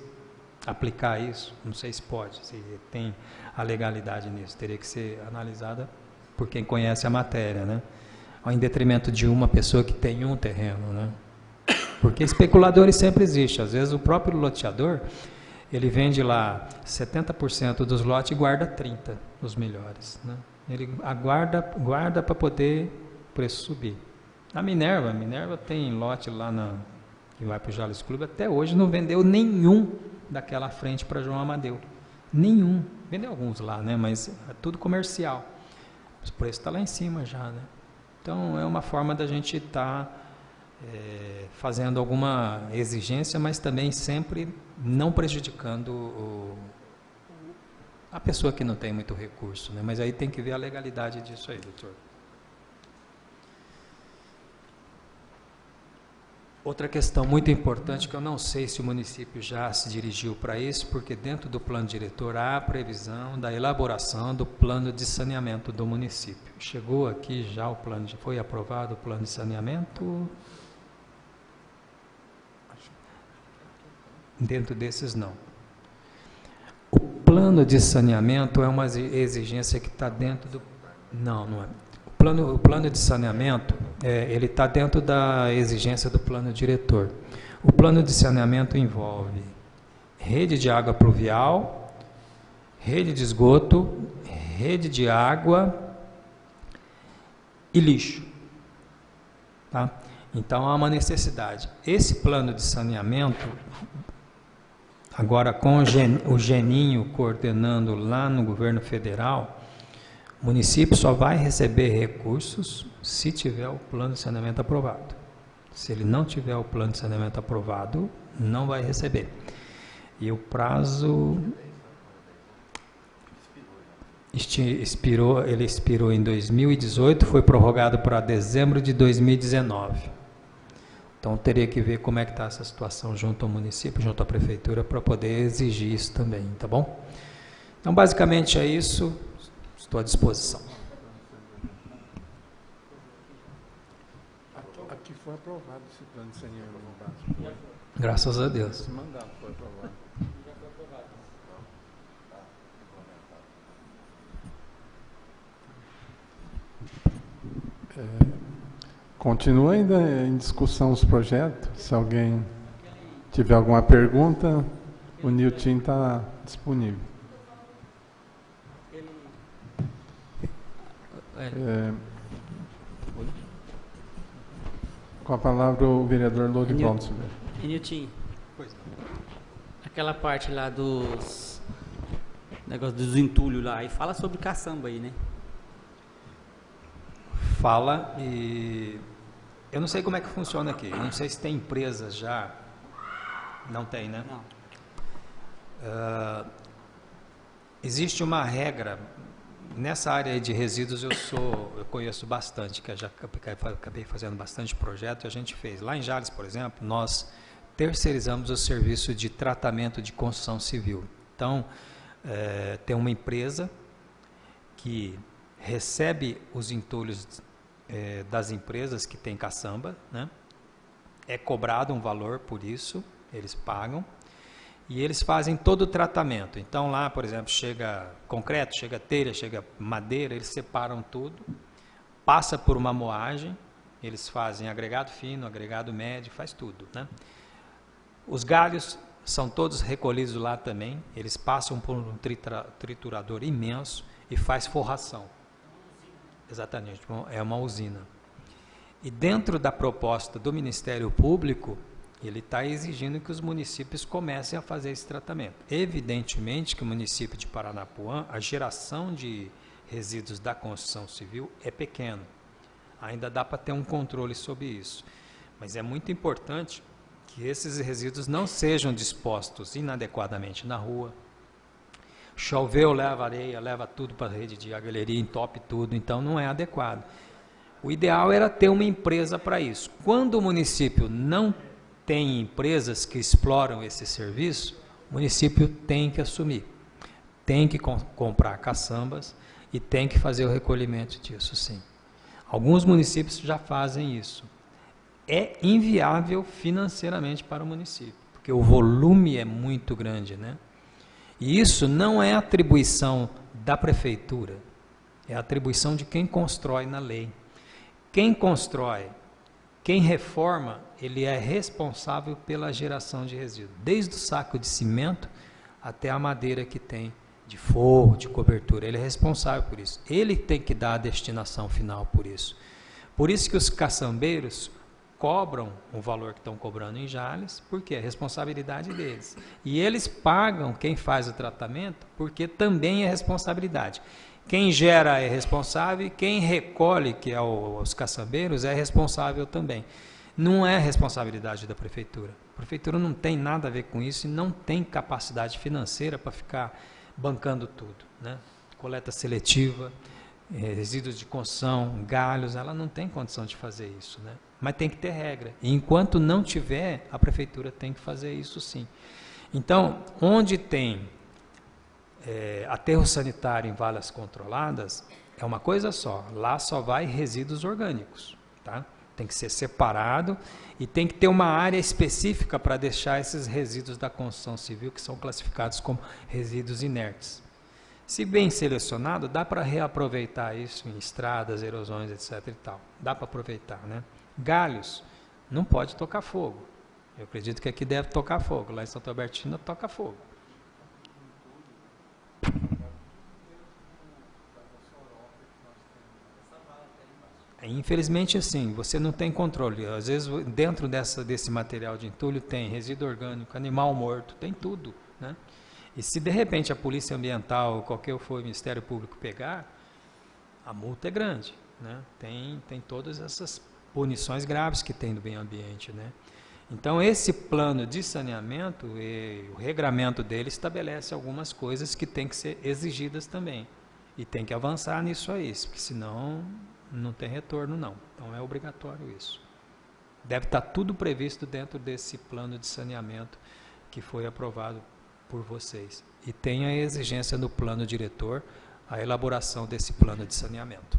aplicar isso, não sei se pode, se tem a legalidade nisso, teria que ser analisada por quem conhece a matéria, né? Em detrimento de uma pessoa que tem um terreno, né? Porque especuladores sempre existem, às vezes o próprio loteador, ele vende lá 70% dos lotes e guarda 30% dos melhores, né? Ele guarda para poder o preço subir. A Minerva tem lote lá que vai para o Jales Clube, até hoje não vendeu nenhum daquela frente para João Amadeu. Nenhum. Vendeu alguns lá, né? Mas é tudo comercial. O preço está lá em cima já, né? Então é uma forma da gente estar fazendo alguma exigência, mas também sempre não prejudicando a pessoa que não tem muito recurso, né? Mas aí tem que ver a legalidade disso aí, doutor. Outra questão muito importante, que eu não sei se o município já se dirigiu para isso, porque dentro do plano diretor há a previsão da elaboração do plano de saneamento do município. Chegou aqui já o plano, foi aprovado o plano de saneamento? Dentro desses não. O plano de saneamento é uma exigência que está dentro do... Não é. O plano de saneamento, ele está dentro da exigência do plano diretor. O plano de saneamento envolve rede de água pluvial, rede de esgoto, rede de água e lixo. Tá? Então, há uma necessidade. Esse plano de saneamento, agora com o Geninho coordenando lá no governo federal, o município só vai receber recursos se tiver o plano de saneamento aprovado. Se ele não tiver o plano de saneamento aprovado, não vai receber. E o prazo expirou em 2018, foi prorrogado para dezembro de 2019. Então teria que ver como é que está essa situação junto ao município, junto à prefeitura, para poder exigir isso também, tá bom? Então basicamente é isso. Estou à disposição. Aqui foi aprovado esse plano de saneamento. Graças a Deus. Esse mandato foi aprovado. Continua ainda em discussão os projetos. Se alguém tiver alguma pergunta, o Nilton está disponível. Com a palavra o vereador Lorivaldo Silveira. Nilton, aquela parte lá dos negócio dos entulhos lá, e fala sobre caçamba aí, né? Fala, e eu não sei como é que funciona aqui, eu não sei se tem empresas já, não tem, né? Não. Existe uma regra, nessa área de resíduos eu conheço bastante, que eu já acabei fazendo bastante projeto, e a gente fez. Lá em Jales, por exemplo, nós terceirizamos o serviço de tratamento de construção civil. Então, tem uma empresa que recebe os entulhos das empresas que tem caçamba, né? É cobrado um valor por isso, eles pagam, e eles fazem todo o tratamento. Então lá, por exemplo, chega concreto, chega telha, chega madeira, eles separam tudo, passa por uma moagem, eles fazem agregado fino, agregado médio, faz tudo, né? Os galhos são todos recolhidos lá também, eles passam por um triturador imenso e faz forração. Exatamente, é uma usina. E dentro da proposta do Ministério Público, ele está exigindo que os municípios comecem a fazer esse tratamento. Evidentemente que o município de Paranapuã, a geração de resíduos da construção civil é pequena. Ainda dá para ter um controle sobre isso. Mas é muito importante que esses resíduos não sejam dispostos inadequadamente na rua. Choveu, leva areia, leva tudo para a rede de galeria, entope tudo, então não é adequado. O ideal era ter uma empresa para isso. Quando o município não tem empresas que exploram esse serviço, o município tem que assumir, tem que comprar caçambas e tem que fazer o recolhimento disso, sim. Alguns municípios já fazem isso. É inviável financeiramente para o município, porque o volume é muito grande, né? E isso não é atribuição da prefeitura, é atribuição de quem constrói na lei. Quem constrói, quem reforma, ele é responsável pela geração de resíduo, desde o saco de cimento até a madeira que tem de forro, de cobertura, ele é responsável por isso. Ele tem que dar a destinação final por isso. Por isso que os caçambeiros cobram o valor que estão cobrando em Jales, porque é responsabilidade deles. E eles pagam quem faz o tratamento, porque também é responsabilidade. Quem gera é responsável e quem recolhe, que é os caçambeiros, é responsável também. Não é responsabilidade da prefeitura. A prefeitura não tem nada a ver com isso e não tem capacidade financeira para ficar bancando tudo, né? Coleta seletiva, resíduos de construção, galhos, ela não tem condição de fazer isso, né? Mas tem que ter regra. E enquanto não tiver, a prefeitura tem que fazer isso sim. Então, onde tem aterro sanitário em valas controladas, é uma coisa só. Lá só vai resíduos orgânicos, tá? Tem que ser separado e tem que ter uma área específica para deixar esses resíduos da construção civil, que são classificados como resíduos inertes. Se bem selecionado, dá para reaproveitar isso em estradas, erosões, etc. e tal. Dá para aproveitar, né? Galhos, não pode tocar fogo. Eu acredito que aqui deve tocar fogo. Lá em Santa Albertina toca fogo. Infelizmente, assim, você não tem controle. Às vezes, dentro desse material de entulho, tem resíduo orgânico, animal morto, tem tudo, né? E se, de repente, a Polícia Ambiental, qualquer for o Ministério Público pegar, a multa é grande, né? Tem todas essas punições graves que tem do meio ambiente, né? Então, esse plano de saneamento, e o regramento dele estabelece algumas coisas que têm que ser exigidas também. E tem que avançar nisso aí, porque senão não tem retorno não. Então é obrigatório isso. Deve estar tudo previsto dentro desse plano de saneamento que foi aprovado por vocês. E tem a exigência no plano diretor, a elaboração desse plano de saneamento.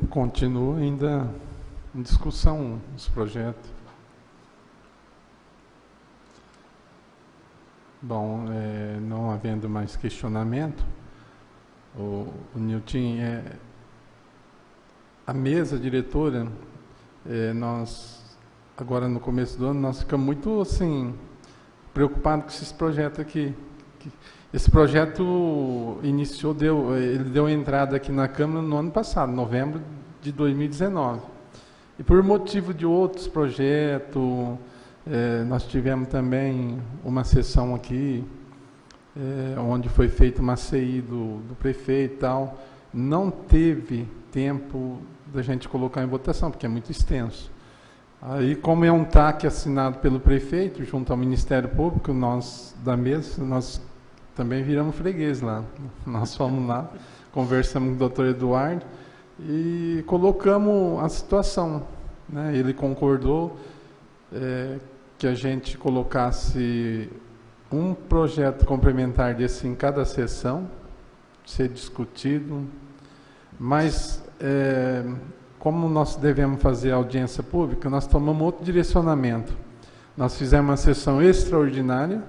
Continua ainda em discussão os projetos. Bom, não havendo mais questionamento, o Nilton, a mesa diretora, nós, agora no começo do ano, nós ficamos muito, assim, preocupados com esses projetos aqui. Esse projeto ele deu entrada aqui na Câmara no ano passado, novembro de 2019. E por motivo de outros projetos, nós tivemos também uma sessão aqui, onde foi feita uma CI do prefeito e tal. Não teve tempo da gente colocar em votação, porque é muito extenso. Aí, como é um TAC assinado pelo prefeito, junto ao Ministério Público, nós, da mesa, nós também viramos freguês lá. Nós fomos lá, conversamos com o doutor Eduardo e colocamos a situação, né? Ele concordou que a gente colocasse um projeto complementar desse em cada sessão, ser discutido, mas como nós devemos fazer audiência pública, nós tomamos outro direcionamento. Nós fizemos uma sessão extraordinária,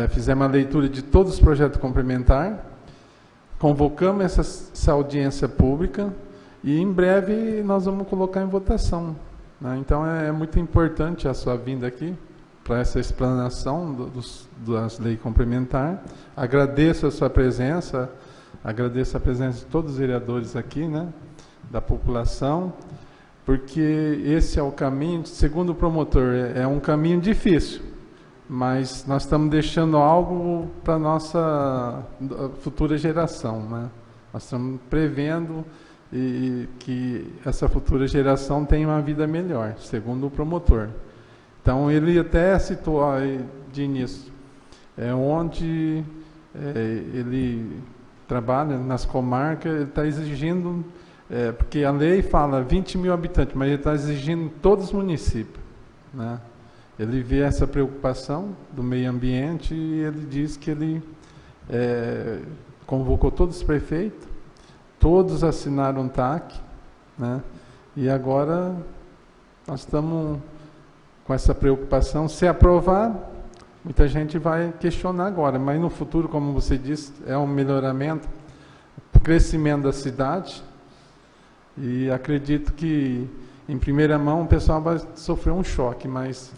fizemos a leitura de todos os projetos complementares, convocamos essa audiência pública e em breve nós vamos colocar em votação, né? Então é muito importante a sua vinda aqui para essa explanação das leis complementares. Agradeço a sua presença, agradeço a presença de todos os vereadores aqui, né, da população, porque esse é o caminho, segundo o promotor, é um caminho difícil, mas nós estamos deixando algo para a nossa futura geração, né? Nós estamos prevendo que essa futura geração tenha uma vida melhor, segundo o promotor. Então, ele até citou aí de início, onde ele trabalha, nas comarcas, ele está exigindo, porque a lei fala 20 mil habitantes, mas ele está exigindo em todos os municípios, né? Ele vê essa preocupação do meio ambiente e ele diz que ele convocou todos os prefeitos, todos assinaram um TAC, né? E agora nós estamos com essa preocupação. Se aprovar, muita gente vai questionar agora, mas no futuro, como você disse, é um melhoramento, o crescimento da cidade, e acredito que em primeira mão o pessoal vai sofrer um choque, mas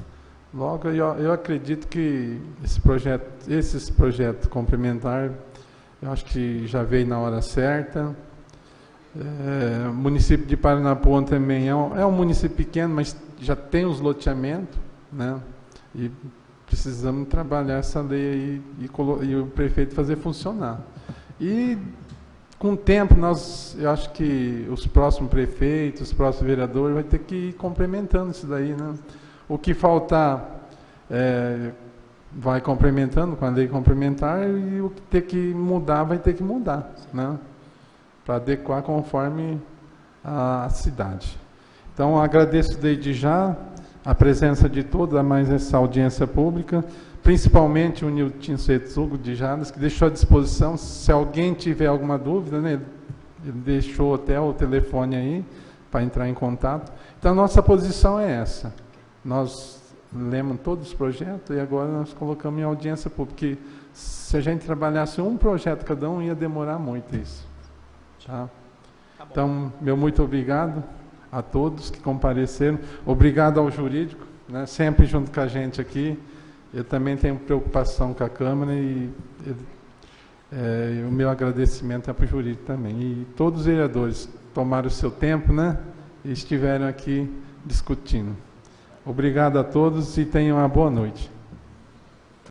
logo eu acredito que esses projetos complementares, eu acho que já veio na hora certa. O município de Paranapuã também é um município pequeno, mas já tem os loteamentos, né? E precisamos trabalhar essa lei aí e o prefeito fazer funcionar. E com o tempo, eu acho que os próximos prefeitos, os próximos vereadores vai ter que ir complementando isso daí, né? O que faltar vai complementando com a lei complementar, e o que ter que mudar vai ter que mudar, né? Para adequar conforme a cidade. Então, agradeço desde já a presença de todos, a mais essa audiência pública, principalmente o Nilton Setsugo de Jales, que deixou à disposição, se alguém tiver alguma dúvida, né, ele deixou até o telefone aí, para entrar em contato. Então, a nossa posição é essa. Nós lemos todos os projetos e agora nós colocamos em audiência pública, porque se a gente trabalhasse um projeto cada um, ia demorar muito isso. Tá? Então, meu muito obrigado a todos que compareceram. Obrigado ao jurídico, né, sempre junto com a gente aqui. Eu também tenho preocupação com a Câmara e o meu agradecimento é para o jurídico também. E todos os vereadores tomaram o seu tempo, né, e estiveram aqui discutindo. Obrigado a todos e tenham uma boa noite.